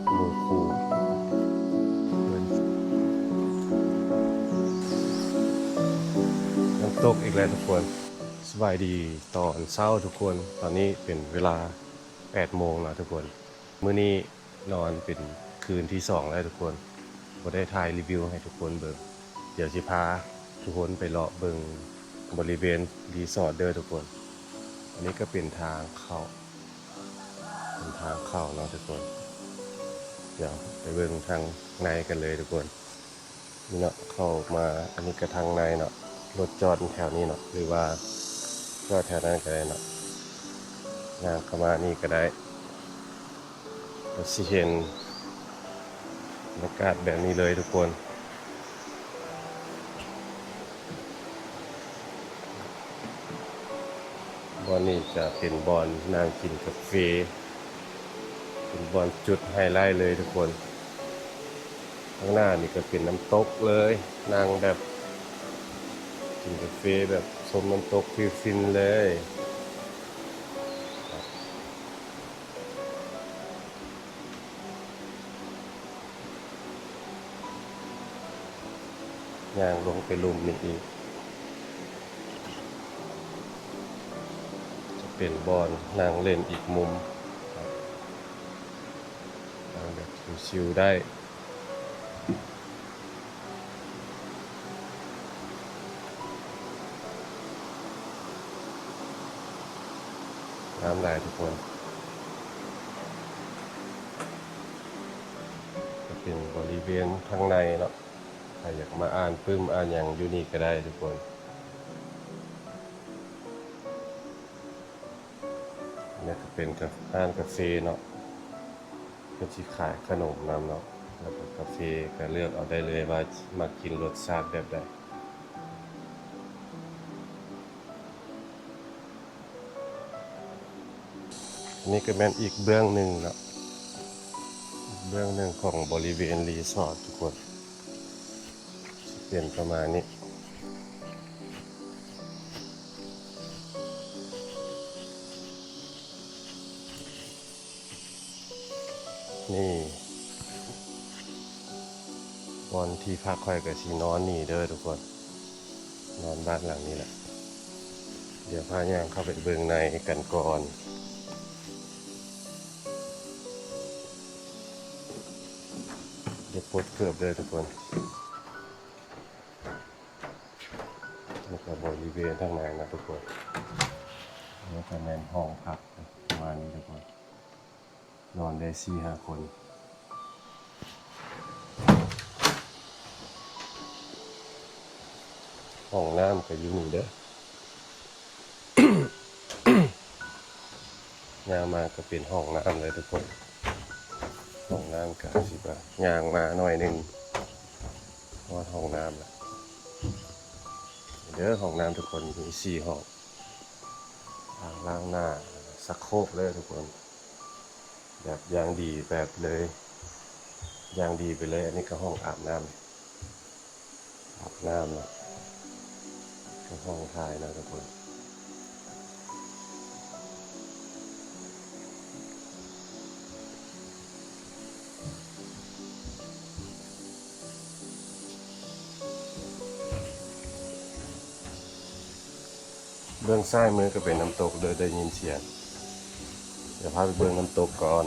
กับหมู่คู่น้ำตกอีกแล้วทุกคนสบายดีตอนเช้าทุกคนตอนนี้เป็นเวลา8 โมงแล้วทุกคนมื้อนี้นอนเป็นคืนที่2แล้วทุกคนก็ได้ถ่ายรีวิวให้ทุกคนเบิ่งเดี๋ยวสิพาทุกคนไปเลาะเบิ่งบริเวณรีสอร์ทเด้อทุกคนอันนี้ก็เป็นทางเข้าเนาะทุกคนเดี๋ยวไปเบิ่งทางในกันเลยทุกคนนี่เนาะเข้ามาอันนี้ก็ทางในเนาะรถจอดแถวนี้เนาะหรือว่าก็แถวนั้นก็ได้เนาะงานเข้ามานี่ก็ได้เราสิเห็นบรรยากาศแบบนี้เลยทุกคนบอนนี้จะเป็นบอนนั่งกินกาแฟเป็นบอนจุดไฮไลท์เลยทุกคนข้างหน้านี่ก็เป็นน้ำตกเลยนั่งแบบกินกาแฟแบบชมน้ำตกฟินเลยย่างลงไปลุ่มนี่อีกจะเป็นบอนนั่งเล่นอีกมุมนั่งแบบชิวๆได้น้ำลายทุกคนจะเป็นบริเวณข้างในเนาะใครอยากมาอ่านอ่านอย่างอยู่นี่ก็ได้ทุกคนนี่ก็เป็นร้านกาแฟเนาะก็จะขายขนมนำเนาะแล้วก็กาแฟก็เลือกเอาได้เลยว่ามากินรสชาติแบบใดนี่ก็เป็นอีกเบื้องหนึ่งเนาะเบื้องหนึ่งของบริเวณรีสอร์ททุกคนเปลี่ยนประมาณนี้นี่บอนที่พักคอยกับชีนอนนี่เด้อทุกคนนอนบ้านหลังนี้แหละเดี๋ยวพาย่างเข้าไปเบื้องในกันก่อนเดี๋ยวปลดเกือบเลยทุกคนนี่ก็บริเวณทางในนะทุกคนแล้วก็แน่นห้องพักประมาณนี้ทุกคนนอนได้4-5 คนห้องน้ำก็อยู่นี่เด้อยางมาก็เป็นห้องน้ำเลยทุกคนห้องน้ำก็สิบยางมาหน่อยหนึ่งว่าห้องน้ำละเด้อห้องน้ำทุกคนมี4 ห้องอ่างล้างหน้าชักโครกเลยทุกคนแบบอย่างดีแบบเลยอย่างดีไปเลยอันนี้ก็ห้องอาบน้ำนะก็ห้องถ่ายนะทุกคนเบื้องซ้ายมือก็เป็นน้ำตกเลยได้ยินเสียงเดี๋ยวพาไปเบื้องน้ำตกก่อน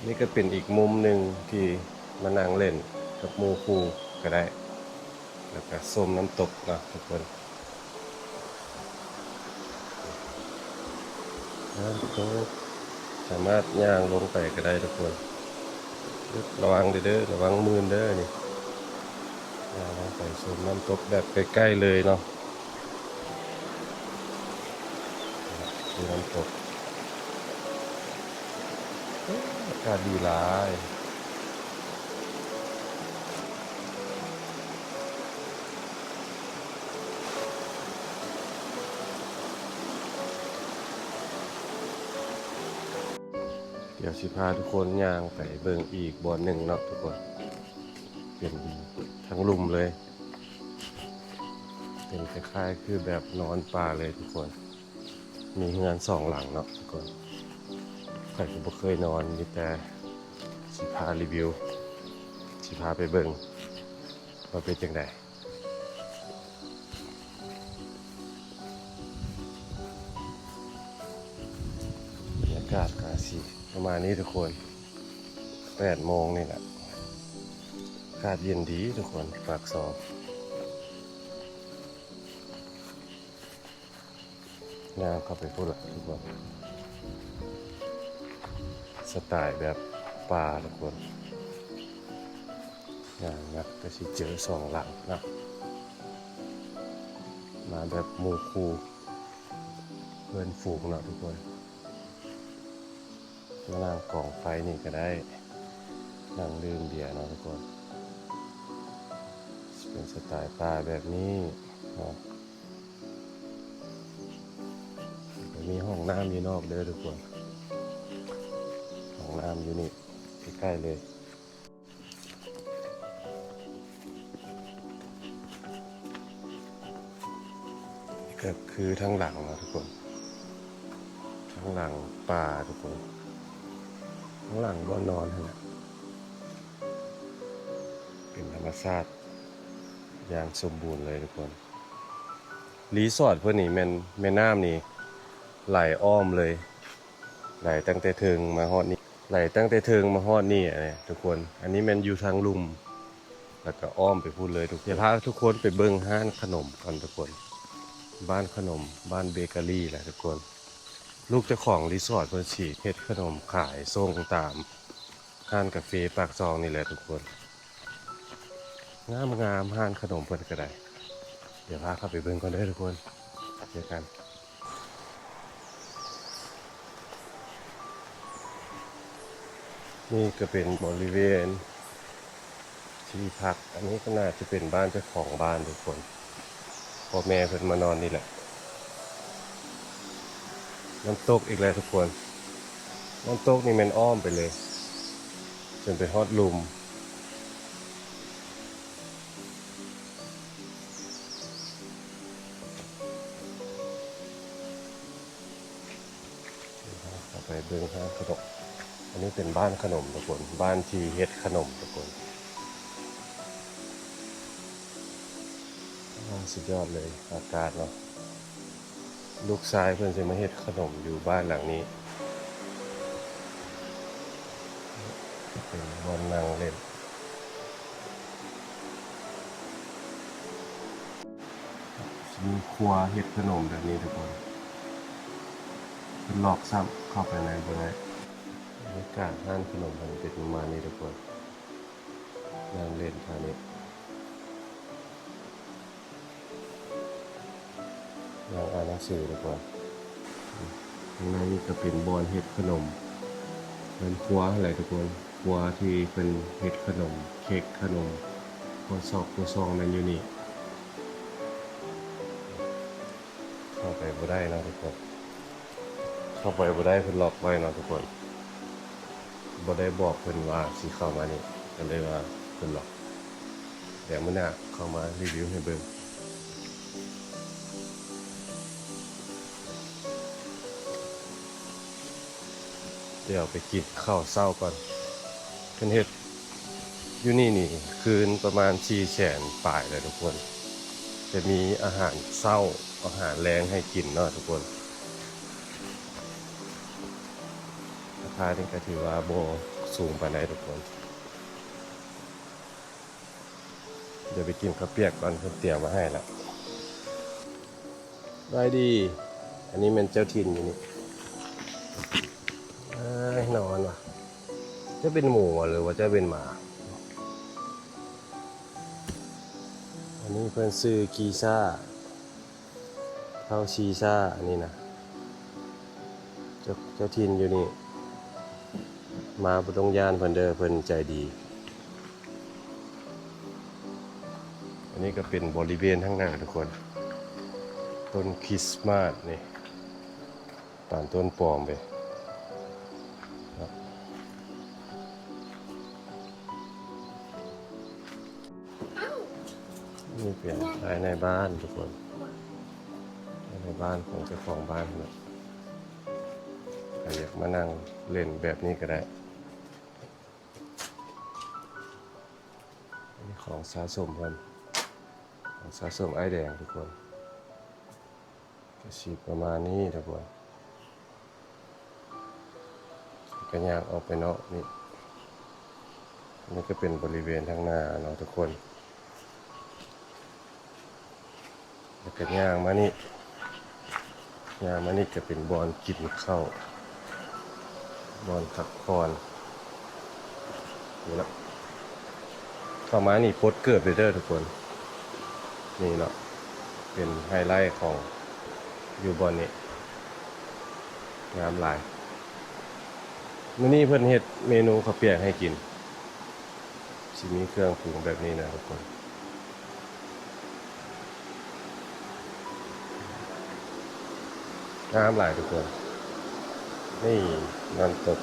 นี่ก็เป็นอีกมุมหนึ่งที่มานั่งเล่นกับหมู่คู่ก็ได้แล้วก็ชมน้ำตกนะทุกคนน้ำตกสามารถย่างลงไปก็ได้ทุกคนระวังเด้อระวังมือเด้อนี่ย่างลงไปชมน้ำตกแบบใกล้ๆเลยเนาะคือน้ำตกอากาศดีหลายเดี๋ยวสิพาทุกคนย่างไปเบิ่งอีกบ่อหนึ่งเนาะทุกคนเป็นทั้งลุ่มเลยเป็นคล้ายๆคือแบบนอนป่าเลยทุกคน มีเฮือนสองหลังเนาะทุกคนใครก็บ่เคยนอนมีแต่สิพารีวิวสิพาไปเบิ่งว่าเป็นจังไดบรรยากาศกาสีประมาณนี้ทุกคน8 โมงนี่แหละอากาศเย็นดีทุกคนปากซองย่างเข้าไปพูดละทุกคนสไตล์แบบป่าทุกคนย่างนักก็สิเจอสองหลังนะมาแบบหมู่คู่เพื่อนฝูงเนาะทุกคนมานั่งกองไฟนี่ก็ได้นั่งดื่มเบียร์เนาะทุกคนเป็นสไตล์ป่าแบบนี้เนาะมีห้องน้ำอยู่นอกเด้อทุกคนห้องน้ำอยู่นี่ใกล้ๆเลยก็คือทั้งหลังนะทุกคนทั้งหลังป่าทุกคนทั้งหลังบ่อนอนนะเป็นธรรมชาติอย่างสมบูรณ์เลยทุกคนรีสอร์ทเพื่อนนี่แม่น้ำนี่ไหลอ้อมเลยไหลตั้งแต่เทิงมาฮอดนี่ไหลตั้งแต่เทิงมาฮอดนี่ทุกคนอันนี้มันอยู่ทางลุ่มแล้วก็อ้อมไปพูดเลยทุกคนพาทุกคนไปเบิ่งห้านขนมกันทุกคนบ้านขนมบ้านเบเกอรี่แหละทุกคนลูกเจ้าของรีสอร์ทเพิ่นสิเฮ็ดขนมขายส่งตามห้านกาแฟปากซองนี่แหละทุกคนงามห้านขนมเพิ่นก็ได้เดี๋ยวพาเข้าไปเบิ่งกันเด้อทุกคนเจอกันนี่ก็เป็นบริเวณที่พักอันนี้ก็น่าจะเป็นบ้านเจ้าของบ้านทุกคนพ่อแม่เพิ่นมานอนนี่แหละน้ำตกอีกแล้วทุกคนน้ำตกนี่มันอ้อมไปเลยจนไปฮอดลุมเข้าไปเบิ่งหาขนมอันนี้เป็นบ้านขนมทุกคนบ้านที่เฮ็ดขนมทุกคนสุดยอดเลยอากาศเนาะลูกชายเพิ่นจะมาเฮ็ดขนมอยู่บ้านหลังนี้เป็นบอนนั่งเล่นมีครัวเฮ็ดขนมแบบนี้ทุกคนเป็นหลอกซ้ำเข้าไปในบ่ได้บรรยากาศร้านขนมมันเป็นประมาณนี้ทุกคนนั่งเล่นท่านี้นั่งอ่านหนังสือทุกคนข้างในนี่ก็เป็นบอนเฮ็ดขนมเป็นครัวอะไรทุกคนครัวที่เป็นเฮ็ดขนมเค้กขนมครัวซองนั่นอยู่นี่เข้าไปบ่ได้นะทุกคนเข้าไปบ่ได้เพิ่นล็อกไว้เนาะทุกคนบ่ได้บอกเพิ่นว่าสิเข้ามานี่ก็เลยว่าเพิ่นล็อกเดี๋ยวมื้อหน้าเข้ามารีวิวให้เบิ่งเดี๋ยวไปกินข้าวเช้าก่อนเพิ่นเฮ็ดอยู่นี่คืนประมาณ400,000ปลายเลยทุกคนจะมีอาหารเช้าอาหารแรงให้กินเนาะทุกคนราคานี่ก็ถือว่าบ่สูงปานใดทุกคนเดี๋ยวไปกินข้าวเปียกก่อนเพิ่นเตรียมมาให้แล้วได้ดีอันนี้มันเจ้าถิ่นอยู่นี่นอนว่ะจะเป็นหมูหรือว่าจะเป็นหมาอันนี้เพิ่นซื้อกีซ่าเข้าชีซ่าอันนี้นะเจ้าถิ่นอยู่นี่มาบ่ต้องย่านเพิ่นเด้อเพิ่นใจดีอันนี้ก็เป็นบริเวณข้างหน้าทุกคนต้นคริสต์มาสนี่ตามต้นปอมไปนี่เป็นภายในบ้านทุกคนภายในบ้านของเจ้าของบ้านนะ รอยากมานั่งเล่นแบบนี้ก็ได้อันนี้ของสะสมครับของสะสมไอ้แดงทุกคนก็สีประมาณนี้ทุกคนก็ย่างออกไปเนาะนี่นี่ก็เป็นบริเวณทางหน้าเนาะทุกคนแล้วก็ย่างมานี่ย่างมานี่จะเป็นบอนกินข้าวบอนพักผ่อนนี่เนาะเข้ามานี่โพสเกิดเลยเด้อทุกคนนี่เนาะเป็นไฮไลท์ของอยู่บอนนี้งามหลายมื้อนี้เพิ่นเฮ็ดเมนูข้าวเปียกให้กินสิมีเครื่องปรุงแบบนี้นะทุกคนงามหลายทุกคนนี่น้ำตก